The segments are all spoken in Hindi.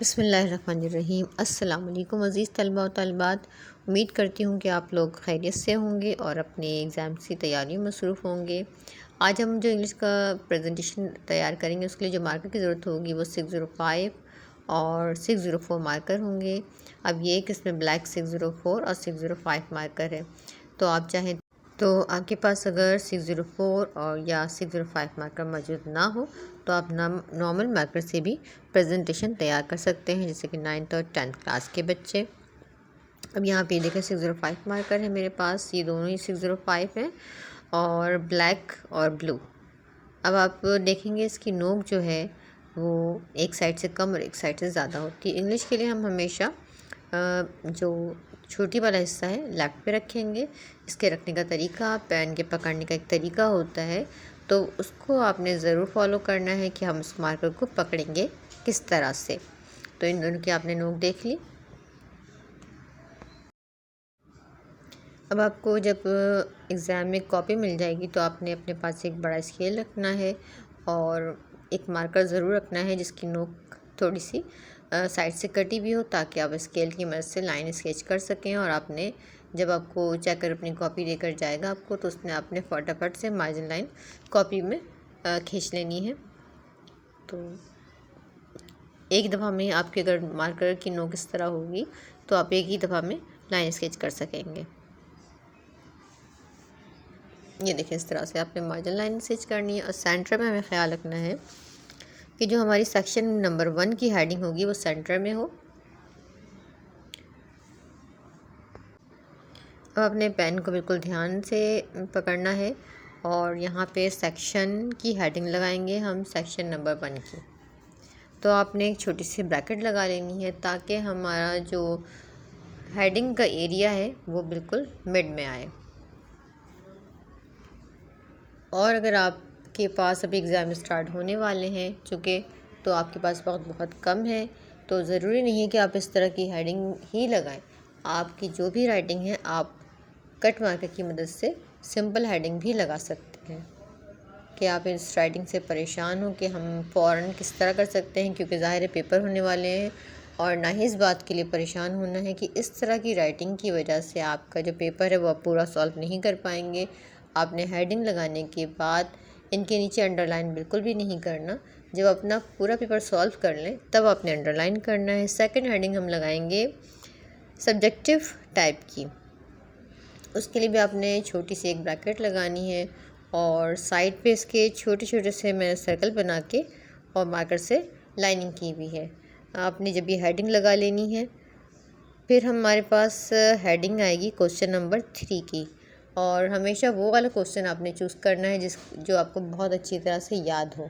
बिस्मिल्लाहिर्रहमानिर्रहीम। अस्सलाम वालेकुम अज़ीज़ तलबा और तलबात। उम्मीद करती हूँ कि आप लोग खैरियत से होंगे और अपने एग्ज़ाम की तैयारी में मसरूफ़ होंगे। आज हम जो इंग्लिश का प्रेजेंटेशन तैयार करेंगे उसके लिए जो मार्कर की ज़रूरत होगी वो 605 और 604 मार्कर होंगे। अब ये कि इसमें ब्लैक 604 और 605 मार्कर है, तो आप चाहें तो आपके पास अगर 604 और या 605 मार्कर मौजूद ना हो तो आप नॉर्मल मार्कर से भी प्रेजेंटेशन तैयार कर सकते हैं, जैसे कि 9th और 10th क्लास के बच्चे। अब यहाँ पे देखें 605 मार्कर है मेरे पास, ये दोनों ही 605 हैं और ब्लैक और ब्लू। अब आप देखेंगे इसकी नोक जो है वो एक साइड से कम और एक साइड से ज़्यादा होती है। इंग्लिश के लिए हम हमेशा जो छोटी वाला हिस्सा है लेफ़्ट पे रखेंगे। इसके रखने का तरीका, पेन के पकड़ने का एक तरीका होता है, तो उसको आपने ज़रूर फॉलो करना है कि हम उस मार्कर को पकड़ेंगे किस तरह से। तो इन दोनों की आपने नोक देख ली। अब आपको जब एग्ज़ाम में कॉपी मिल जाएगी तो आपने अपने पास एक बड़ा स्केल रखना है और एक मार्कर ज़रूर रखना है जिसकी नोक थोड़ी सी साइड से कटी भी हो, ताकि आप स्केल की मदद से लाइन स्केच कर सकें। और आपने जब आपको चेकर अपनी कॉपी देकर जाएगा आपको, तो उसमें आपने फटाफट से मार्जिन लाइन कॉपी में खींच लेनी है। तो एक दफ़ा में आपके अगर मार्कर की नोक इस तरह होगी तो आप एक ही दफ़ा में लाइन स्केच कर सकेंगे। ये देखिए, इस तरह से आपने मार्जिन लाइन स्केच करनी है और सेंटर में हमें ख्याल रखना है कि जो हमारी सेक्शन नंबर 1 की हेडिंग होगी वो सेंटर में हो। अब अपने पेन को बिल्कुल ध्यान से पकड़ना है और यहाँ पे सेक्शन की हेडिंग लगाएंगे हम, सेक्शन नंबर 1 की। तो आपने एक छोटी सी ब्रैकेट लगा लेनी है ताकि हमारा जो हेडिंग का एरिया है वो बिल्कुल मिड में आए। और अगर आपके पास अभी एग्ज़ाम स्टार्ट होने वाले हैं चूँकि, तो आपके पास वक्त बहुत कम है, तो ज़रूरी नहीं है कि आप इस तरह की हेडिंग ही लगाएं। आपकी जो भी राइटिंग है आप कट मार्कर की मदद से सिंपल हेडिंग भी लगा सकते हैं। कि आप इस राइटिंग से परेशान हो कि हम फ़ौरन किस तरह कर सकते हैं, क्योंकि ज़ाहिर है पेपर होने वाले हैं। और ना ही इस बात के लिए परेशान होना है कि इस तरह की राइटिंग की वजह से आपका जो पेपर है वो आप पूरा सॉल्व नहीं कर पाएंगे। आपने हेडिंग लगाने के बाद इनके नीचे अंडरलाइन बिल्कुल भी नहीं करना। जब अपना पूरा पेपर सॉल्व कर लें तब आपने अंडरलाइन करना है। सेकंड हेडिंग हम लगाएंगे सब्जेक्टिव टाइप की। उसके लिए भी आपने छोटी सी एक ब्रैकेट लगानी है और साइड पे इसके छोटे छोटे से मैंने सर्कल बना के और मार्कर से लाइनिंग की हुई है। आपने जब ये हेडिंग लगा लेनी है, फिर हमारे पास हेडिंग आएगी क्वेश्चन नंबर 3 की। और हमेशा वो वाला क्वेश्चन आपने चूज़ करना है जो आपको बहुत अच्छी तरह से याद हो।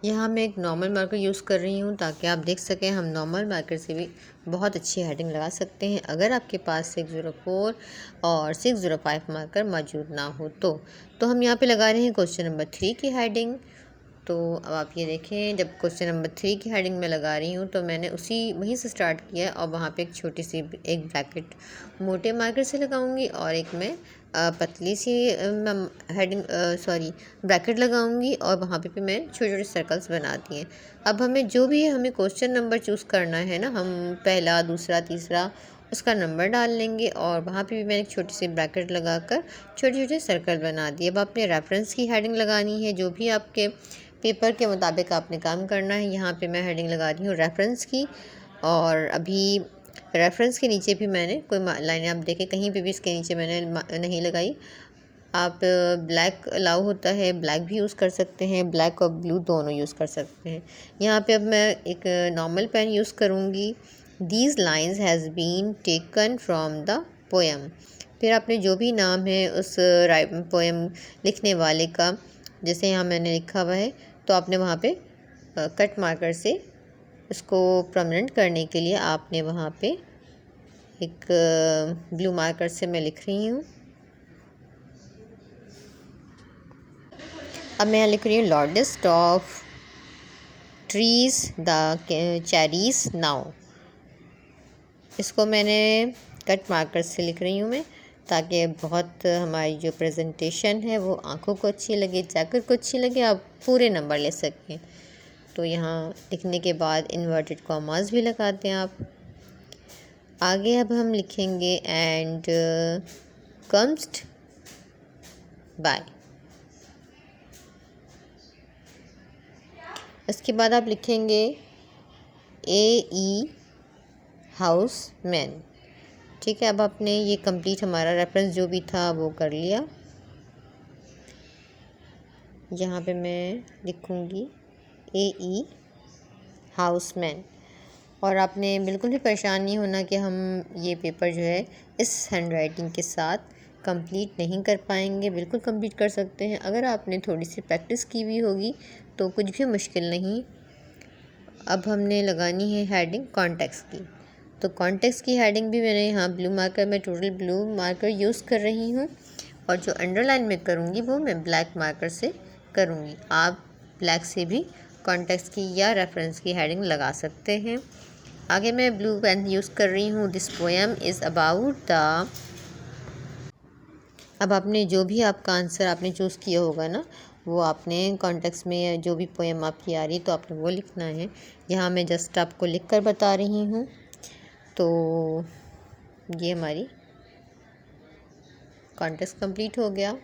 यहाँ मैं एक नॉर्मल मार्कर यूज़ कर रही हूँ ताकि आप देख सकें हम नॉर्मल मार्कर से भी बहुत अच्छी हेडिंग लगा सकते हैं अगर आपके पास 604 और 605 मार्कर मौजूद ना हो तो हम यहाँ पे लगा रहे हैं क्वेश्चन नंबर 3 की हेडिंग। तो अब आप ये देखें, जब क्वेश्चन नंबर 3 की हेडिंग में लगा रही हूँ तो मैंने वहीं से स्टार्ट किया और वहाँ पे एक छोटी सी एक ब्रैकेट मोटे मार्कर से लगाऊंगी और एक मैं पतली सी हेडिंग ब्रैकेट लगाऊंगी और वहाँ पे भी मैं छोटे छोटे सर्कल्स बना दिए। अब जो भी हमें क्वेश्चन नंबर चूज़ करना है ना, हम पहला, दूसरा, तीसरा उसका नंबर डाल लेंगे और वहाँ पे भी मैंने एक छोटी सी ब्रैकेट लगाकर छोटे छोटे सर्कल बना दिए। अब आपने रेफरेंस की हेडिंग लगानी है, जो भी आपके पेपर के मुताबिक आपने काम करना है। यहाँ पे मैं हेडिंग लगा रही हूँ रेफरेंस की, और अभी रेफरेंस के नीचे भी मैंने कोई लाइन, आप देखें कहीं पे भी इसके नीचे मैंने नहीं लगाई। आप ब्लैक अलाउ होता है, ब्लैक भी यूज़ कर सकते हैं, ब्लैक और ब्लू दोनों यूज़ कर सकते हैं। यहाँ पे अब मैं एक नॉर्मल पेन यूज़ करूँगी। These lines has been taken from the poem. फिर आपने जो भी नाम है उस पोएम लिखने वाले का, जैसे यहाँ मैंने लिखा हुआ है, तो आपने वहाँ पे कट मार्कर से उसको परमानेंट करने के लिए आपने वहाँ पे एक ब्लू मार्कर से मैं लिख रही हूँ। अब मैं यहाँ लिख रही हूँ lordest of trees the cherries now. इसको मैंने कट मार्कर से लिख रही हूँ मैं, ताकि बहुत हमारी जो प्रेजेंटेशन है वो आंखों को अच्छी लगे, चेकर को अच्छी लगे, आप पूरे नंबर ले सकें। तो यहाँ लिखने के बाद इन्वर्टेड कॉमास भी लगाते हैं आप। आगे अब हम लिखेंगे एंड कम्स बाय। इसके बाद आप लिखेंगे AE हाउस मैन। ठीक है, अब आपने ये कंप्लीट हमारा रेफरेंस जो भी था वो कर लिया। यहाँ पे मैं लिखूँगी AE हाउस मैन। और आपने बिल्कुल भी परेशान नहीं होना कि हम ये पेपर जो है इस हैंड राइटिंग के साथ कंप्लीट नहीं कर पाएंगे। बिल्कुल कंप्लीट कर सकते हैं अगर आपने थोड़ी सी प्रैक्टिस की हुई होगी, तो कुछ भी मुश्किल नहीं। अब हमने लगानी है हेडिंग कॉन्टेक्स्ट की। तो कॉन्टेक्स्ट की हेडिंग भी मैंने यहाँ ब्लू मार्कर में टोटल ब्लू मार्कर यूज़ कर रही हूँ, और जो अंडरलाइन में करूँगी वो मैं ब्लैक मार्कर से करूँगी। आप ब्लैक से भी कॉन्टेक्स्ट की या रेफरेंस की हेडिंग लगा सकते हैं। आगे मैं ब्लू पेन यूज़ कर रही हूँ। This poem is about the. अब आपने जो भी आपका आंसर आपने चूज़ किया होगा ना, वो आपने कॉन्टेक्स्ट में जो भी पोएम आपकी आ रही तो आपने वो लिखना है। यहाँ मैं जस्ट आपको लिख कर बता रही हूँ। तो ये हमारी कॉन्टेक्स्ट कंप्लीट हो गया।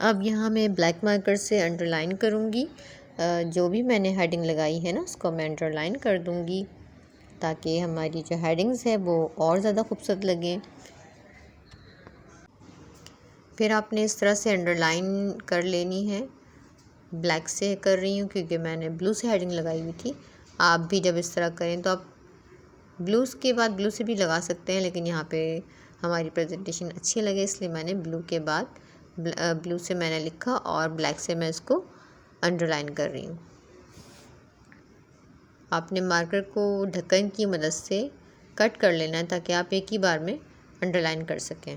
अब यहाँ मैं ब्लैक मार्कर से अंडरलाइन करूँगी। जो भी मैंने हेडिंग लगाई है ना, उसको मैं अंडरलाइन कर दूँगी ताकि हमारी जो हेडिंग्स है वो और ज़्यादा खूबसूरत लगे। फिर आपने इस तरह से अंडरलाइन कर लेनी है। ब्लैक से कर रही हूँ क्योंकि मैंने ब्लू से हेडिंग लगाई हुई थी। आप भी जब इस तरह करें तो आप ब्लू के बाद ब्लू से भी लगा सकते हैं, लेकिन यहाँ पे हमारी प्रेजेंटेशन अच्छी लगे इसलिए मैंने ब्लू के बाद ब्लू से मैंने लिखा और ब्लैक से मैं इसको अंडरलाइन कर रही हूँ। आपने मार्कर को ढक्कन की मदद से कट कर लेना है ताकि आप एक ही बार में अंडरलाइन कर सकें।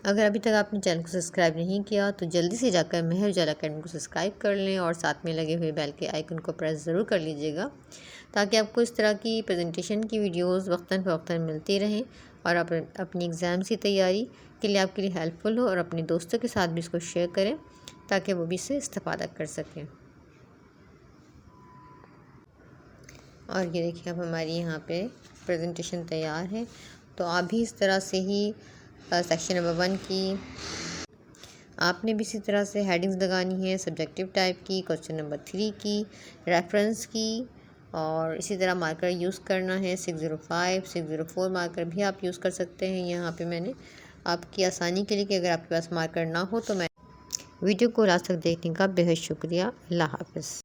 अगर अभी तक आपने चैनल को सब्सक्राइब नहीं किया तो जल्दी से जाकर मेहर उजाला अकेडमी को सब्सक्राइब कर लें और साथ में लगे हुए बेल के आइकन को प्रेस ज़रूर कर लीजिएगा ताकि आपको इस तरह की प्रेजेंटेशन की वीडियोस वक्तन फ़वक्तन मिलती रहें और आप अपनी एग्ज़ाम्स की तैयारी के लिए आपके लिए हेल्पफुल हो। और अपने दोस्तों के साथ भी इसको शेयर करें ताकि वो भी इससे इस्तेफ़ादा कर सकें। और ये देखिए अब हमारी यहाँ पे प्रेजेंटेशन तैयार है। तो आप भी इस तरह से ही सेक्शन नंबर 1 की आपने भी इसी तरह से हेडिंग्स लगानी है, सब्जेक्टिव टाइप की, क्वेश्चन नंबर 3 की, रेफरेंस की, और इसी तरह मार्कर यूज़ करना है। 605, 604 मार्कर भी आप यूज़ कर सकते हैं। यहाँ पे मैंने आपकी आसानी के लिए कि अगर आपके पास मार्कर ना हो तो मैं वीडियो को लास्ट तक देखने का बेहद शुक्रिया। अल्लाह हाफ़िज़।